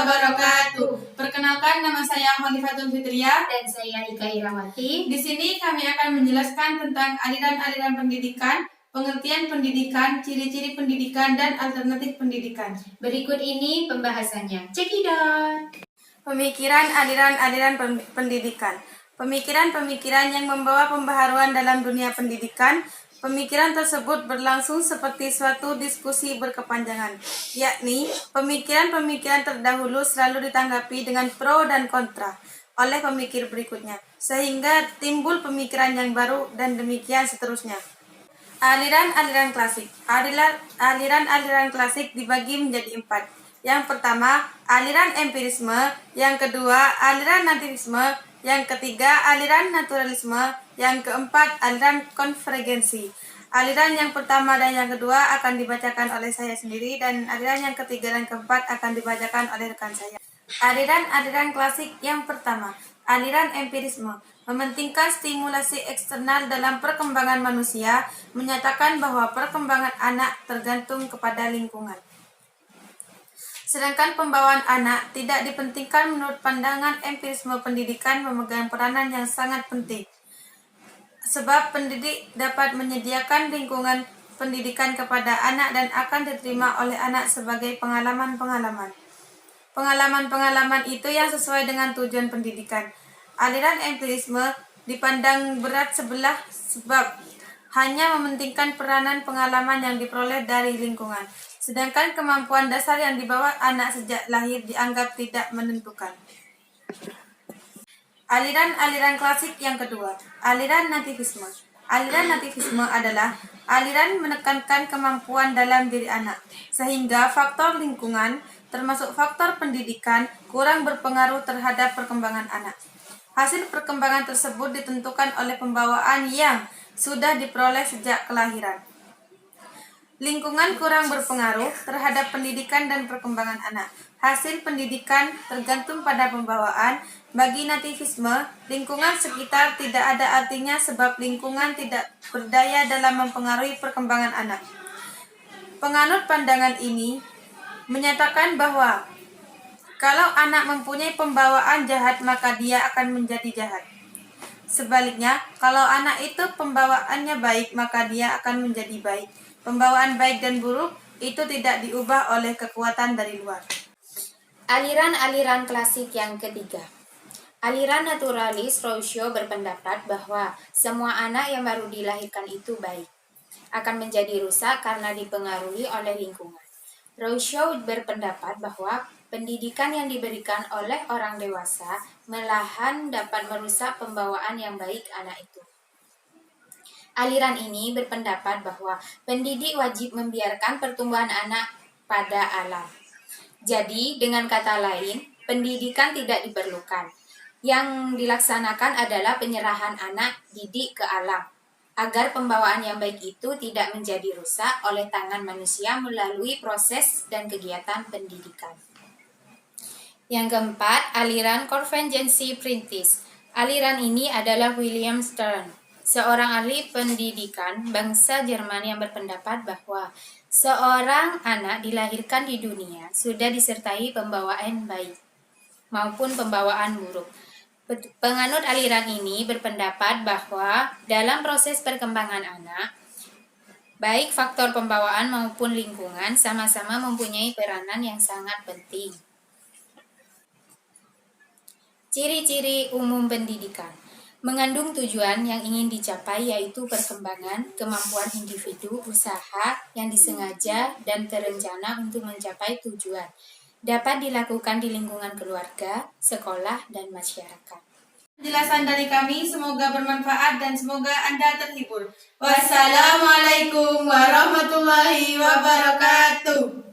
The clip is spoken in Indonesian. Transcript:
wabarakatuh. Perkenalkan, nama saya Khalifatul Fitria dan saya Ika Irawati. Di sini kami akan menjelaskan tentang aliran-aliran pendidikan, pengertian pendidikan, ciri-ciri pendidikan, dan alternatif pendidikan. Berikut ini pembahasannya. Cekidot. Pemikiran aliran-aliran pendidikan. Pemikiran-pemikiran yang membawa pembaharuan dalam dunia pendidikan. Pemikiran tersebut berlangsung seperti suatu diskusi berkepanjangan, yakni pemikiran-pemikiran terdahulu selalu ditanggapi dengan pro dan kontra oleh pemikir berikutnya, sehingga timbul pemikiran yang baru dan demikian seterusnya. Aliran-aliran klasik. Aliran-aliran klasik dibagi menjadi 4. Yang pertama, aliran empirisme. Yang kedua, aliran nativisme. Yang ketiga, aliran naturalisme. Yang keempat, aliran konvergensi. Aliran yang pertama dan yang kedua akan dibacakan oleh saya sendiri, dan aliran yang ketiga dan keempat akan dibacakan oleh rekan saya. Aliran-aliran klasik yang pertama, aliran empirisme, mementingkan stimulasi eksternal dalam perkembangan manusia, menyatakan bahwa perkembangan anak tergantung kepada lingkungan. Sedangkan pembawaan anak tidak dipentingkan. Menurut pandangan empirisme, pendidikan memegang peranan yang sangat penting, sebab pendidik dapat menyediakan lingkungan pendidikan kepada anak dan akan diterima oleh anak sebagai pengalaman-pengalaman. Pengalaman-pengalaman itu yang sesuai dengan tujuan pendidikan. Aliran empirisme dipandang berat sebelah sebab hanya mementingkan peranan pengalaman yang diperoleh dari lingkungan. Sedangkan kemampuan dasar yang dibawa anak sejak lahir dianggap tidak menentukan. Aliran-aliran klasik yang kedua, aliran nativisme. Aliran nativisme adalah aliran menekankan kemampuan dalam diri anak, sehingga faktor lingkungan, termasuk faktor pendidikan, kurang berpengaruh terhadap perkembangan anak. Hasil perkembangan tersebut ditentukan oleh pembawaan yang sudah diperoleh sejak kelahiran. Lingkungan kurang berpengaruh terhadap pendidikan dan perkembangan anak. Hasil pendidikan tergantung pada pembawaan. Bagi nativisme, lingkungan sekitar tidak ada artinya sebab lingkungan tidak berdaya dalam mempengaruhi perkembangan anak. Penganut pandangan ini menyatakan bahwa kalau anak mempunyai pembawaan jahat maka dia akan menjadi jahat. Sebaliknya, kalau anak itu pembawaannya baik maka dia akan menjadi baik. Pembawaan baik dan buruk itu tidak diubah oleh kekuatan dari luar. Aliran-aliran klasik yang ketiga. Aliran naturalis Rousseau berpendapat bahwa semua anak yang baru dilahirkan itu baik, akan menjadi rusak karena dipengaruhi oleh lingkungan. Rousseau berpendapat bahwa pendidikan yang diberikan oleh orang dewasa malahan dapat merusak pembawaan yang baik anak itu. Aliran ini berpendapat bahwa pendidik wajib membiarkan pertumbuhan anak pada alam. Jadi, dengan kata lain, pendidikan tidak diperlukan. Yang dilaksanakan adalah penyerahan anak didik ke alam, agar pembawaan yang baik itu tidak menjadi rusak oleh tangan manusia melalui proses dan kegiatan pendidikan. Yang keempat, aliran konvergensi perintis. Aliran ini adalah William Stern, seorang ahli pendidikan bangsa Jerman yang berpendapat bahwa seorang anak dilahirkan di dunia sudah disertai pembawaan baik maupun pembawaan buruk. Penganut aliran ini berpendapat bahwa dalam proses perkembangan anak, baik faktor pembawaan maupun lingkungan sama-sama mempunyai peranan yang sangat penting. Ciri-ciri umum pendidikan mengandung tujuan yang ingin dicapai, yaitu perkembangan, kemampuan individu, usaha yang disengaja dan terencana untuk mencapai tujuan. Dapat dilakukan di lingkungan keluarga, sekolah, dan masyarakat. Penjelasan dari kami semoga bermanfaat dan semoga Anda terhibur. Wassalamualaikum warahmatullahi wabarakatuh.